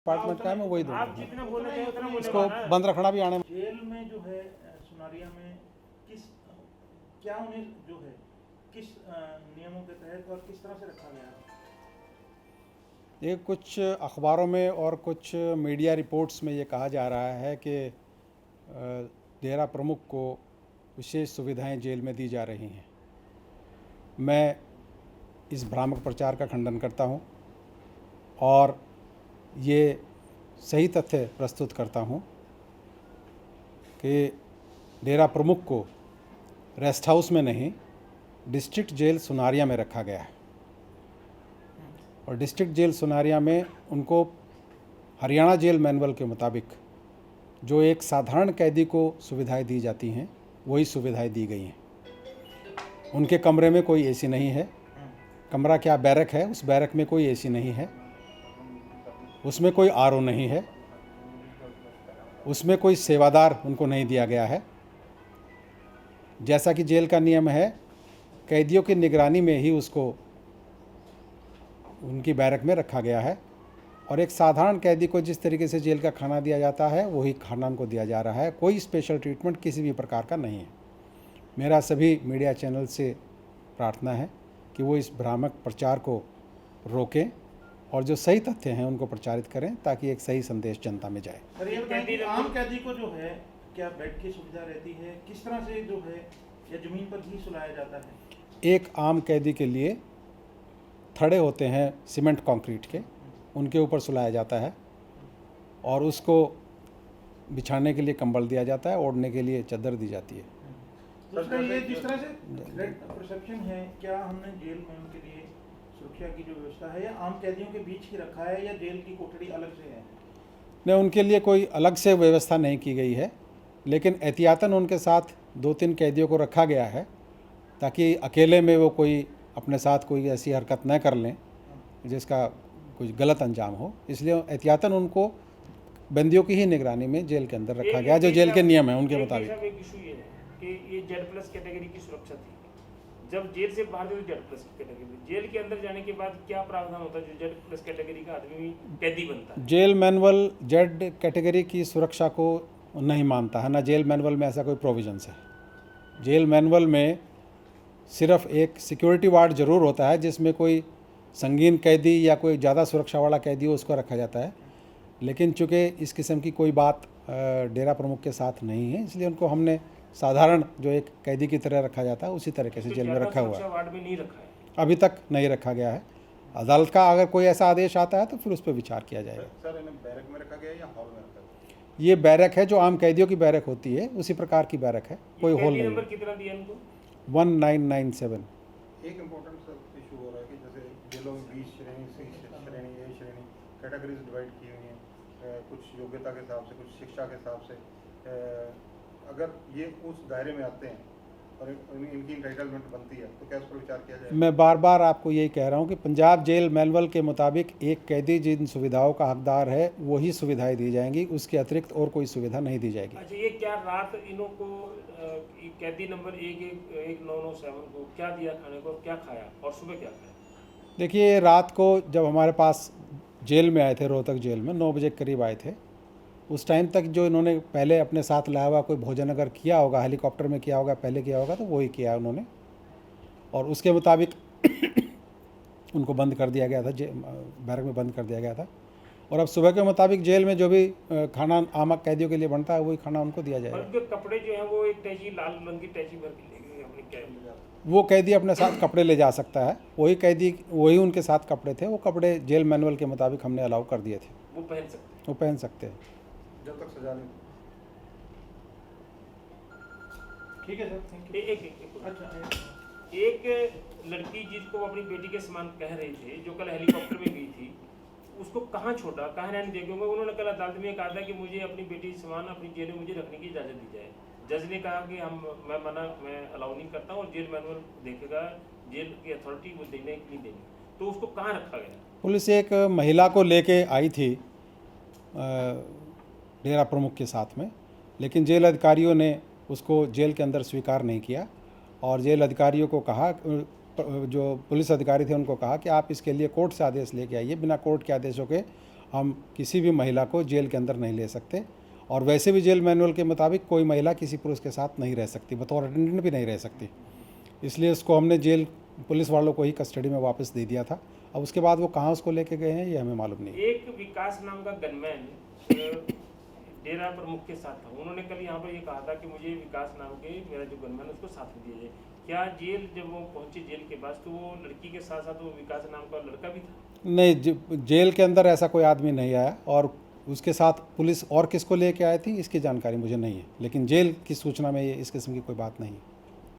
Department का है, मैं वही दूंगा। आप जितना बोलना चाहिए उतना बोले इसको बंद रखना भी आने में। जेल में जो है सुनारिया में किस क्या उन्हें जो है किस नियमों के तहत और किस तरह से रखा गया है? ये कुछ अखबारों में और कुछ मीडिया रिपोर्ट्स में ये कहा जा रहा है कि डेरा प्रमुख को विशेष सुविधाएं जेल में दी जा रही हैं। मैं इस भ्रामक प्रचार का खंडन करता हूं और ये सही तथ्य प्रस्तुत करता हूं कि डेरा प्रमुख को रेस्ट हाउस में नहीं, डिस्ट्रिक्ट जेल सुनारिया में रखा गया है। और डिस्ट्रिक्ट जेल सुनारिया में उनको हरियाणा जेल मैनुअल के मुताबिक जो एक साधारण कैदी को सुविधाएं दी जाती हैं, वही सुविधाएं दी गई हैं। उनके कमरे में कोई एसी नहीं है। कमरा क्या बैरक है, उस बैरक में कोई एसी नहीं है, उसमें कोई आरओ नहीं है, उसमें कोई सेवादार उनको नहीं दिया गया है। जैसा कि जेल का नियम है, कैदियों की निगरानी में ही उसको उनकी बैरक में रखा गया है। और एक साधारण कैदी को जिस तरीके से जेल का खाना दिया जाता है, वही खाना उनको दिया जा रहा है। कोई स्पेशल ट्रीटमेंट किसी भी प्रकार का नहीं है। मेरा सभी मीडिया चैनल से प्रार्थना है कि वो इस भ्रामक प्रचार को रोकें और जो सही तथ्य हैं उनको प्रचारित करें, ताकि एक सही संदेश जनता में जाए। सर, ये बताइए कि आम कैदी को जो है क्या बेड की सुविधा रहती है? किस तरह से जो है या जमीन पर ही सुलाया जाता है? एक आम कैदी के लिए थड़े होते हैं सीमेंट कंक्रीट के, उनके ऊपर सुलाया जाता है और उसको बिछाने के लिए कंबल दिया जाता है, ओढ़ने के लिए चादर दी जाती है। दूसरा ये जिस तरह से परसेप्शन है, क्या हमने जेल में उनके लिए सुरक्षा की जो व्यवस्था है या आम कैदियों के बीच ही रखा है या जेल की कोठरी अलग से है? नहीं, उनके लिए कोई अलग से व्यवस्था नहीं की गई है, लेकिन एहतियातन उनके साथ 2-3 कैदियों को रखा गया है ताकि अकेले में वो कोई अपने साथ कोई ऐसी हरकत न कर लें जिसका कुछ गलत अंजाम हो। इसलिए एहतियातन उनको बंदियों की ही निगरानी में जेल के अंदर रखा गया, जो जेल के नियम हैं उनके मुताबिक। एक इशू ये है कि ये Z+ कैटेगरी की सुरक्षा थी। जब जेल से बाहर तो Z+ कैटेगरी, जेल के अंदर जाने के बाद क्या प्रावधान होता है जो Z+ कैटेगरी का आदमी कैदी बनता है? जेल मैनुअल Z कैटेगरी की सुरक्षा को नहीं मानता है, ना जेल मैनुअल में ऐसा कोई प्रोविजंस है। जेल मैनुअल में सिर्फ एक सिक्योरिटी वार्ड ज़रूर होता है जिसमें कोई संगीन कैदी या कोई ज़्यादा सुरक्षा वाला कैदी हो, उसको रखा जाता है। लेकिन चूँकि इस किस्म की कोई बात डेरा प्रमुख के साथ नहीं है, इसलिए उनको हमने साधारण जो एक कैदी की तरह रखा जाता है उसी तरीके से जेल में रखा हुआ है। वार्ड में नहीं रखा है, अभी तक नहीं रखा गया है। अदालत का अगर कोई ऐसा आदेश आता है तो फिर उस पर विचार किया जाएगा। सर, इन्हें बैरक में रखा गया या हॉल में रखा गया? ये बैरक है जो आम कैदियों की बैरक होती है, उसी प्रकार की बैरक है, कोई हॉल नहीं नंबर है। कितना दिया इनको? 1997। एक इम्पोर्टेंट सर इशू हो रहा है कि जैसे जेलों में 20 श्रेणी, सी श्रेणी, ए श्रेणी कैटेगरीज डिवाइड की हुई हैं, कुछ योग्यता के हिसाब से, कुछ शिक्षा के हिसाब से। अगर ये उस दायरे में आते हैं और इनकी इंटाइटलमेंट बनती है तो क्या उस पर विचार किया जाए? मैं बार बार आपको यही कह रहा हूँ कि पंजाब जेल मैनुअल के मुताबिक एक कैदी जिन सुविधाओं का हकदार है वही सुविधाएं दी जाएंगी, उसके अतिरिक्त और कोई सुविधा नहीं दी जाएगी। अच्छा, ये क्या रात इन्हों को कैदी नंबर 1997 को क्या दिया खाने को, क्या खाया और सुबह क्या खाया? देखिए, रात को जब हमारे पास जेल में आए थे, रोहतक जेल में 9 बजे के करीब आए थे, उस टाइम तक जो इन्होंने पहले अपने साथ लाया हुआ कोई भोजन अगर किया होगा, हेलीकॉप्टर में किया होगा, पहले किया होगा, तो वही किया उन्होंने और उसके मुताबिक उनको बंद कर दिया गया था, बैरक में बंद कर दिया गया था। और अब सुबह के मुताबिक जेल में जो भी खाना आम कैदियों के लिए बनता है वही खाना उनको दिया जाएगा। उनके कपड़े जो हैं वो एक टैची, लाल रंग की टैची भर के ले गए अपने कैद। वो कैदी अपने साथ कपड़े ले जा सकता है, वही कैदी, वही उनके साथ कपड़े थे, वो कपड़े जेल मैनुअल के मुताबिक हमने अलाउ कर दिए थे, वो पहन सकते, वो पहन सकते हैं जब तक सजा नहीं। ठीक है सर, थैंक यू। अच्छा, एक लड़की जिसको वो अपनी बेटी के समान कह रहे थे, जो कल हेलीकॉप्टर में गई थी, उसको कहाँ छोड़ा, कहाँ रहने दिया? क्योंकि उन्होंने कल अदालत में कहा था कि मुझे अपनी बेटी समान अपनी जेल में मुझे रखने की इजाज़त दी जाए। जज ने कहा कि मैं अलाउ नहीं करता हूँ और जेल मैनुअल देखेगा, जेल की अथॉरिटी वो देने की नहीं देनी। तो उसको कहाँ रखा गया? पुलिस एक महिला को लेके आई थी डेरा प्रमुख के साथ में, लेकिन जेल अधिकारियों ने उसको जेल के अंदर स्वीकार नहीं किया और जेल अधिकारियों को कहा, जो पुलिस अधिकारी थे उनको कहा कि आप इसके लिए कोर्ट से आदेश लेके आइए। बिना कोर्ट के आदेशों के हम किसी भी महिला को जेल के अंदर नहीं ले सकते, और वैसे भी जेल मैनुअल के मुताबिक कोई महिला किसी पुरुष के साथ नहीं रह सकती, बतौर अटेंडेंट भी नहीं रह सकती। इसलिए उसको हमने जेल पुलिस वालों को ही कस्टडी में वापस दे दिया था। अब उसके बाद वो कहाँ उसको लेके गए हैं ये हमें मालूम नहीं। एक विकास नाम का गनमैन डेरा प्रमुख के साथ था, उन्होंने कल यहाँ पर ये कहा था कि मुझे विकास नाम के मेरा जो गनमैन उसको साथ में दिया जाए। क्या जेल जब वो पहुंचे जेल के पास तो वो लड़की के साथ साथ वो विकास नाम का लड़का भी था? नहीं, जेल के अंदर ऐसा कोई आदमी नहीं आया, और उसके साथ पुलिस और किसको लेके आई थी इसकी जानकारी मुझे नहीं है, लेकिन जेल की सूचना में ये इस किस्म की कोई बात नहीं है।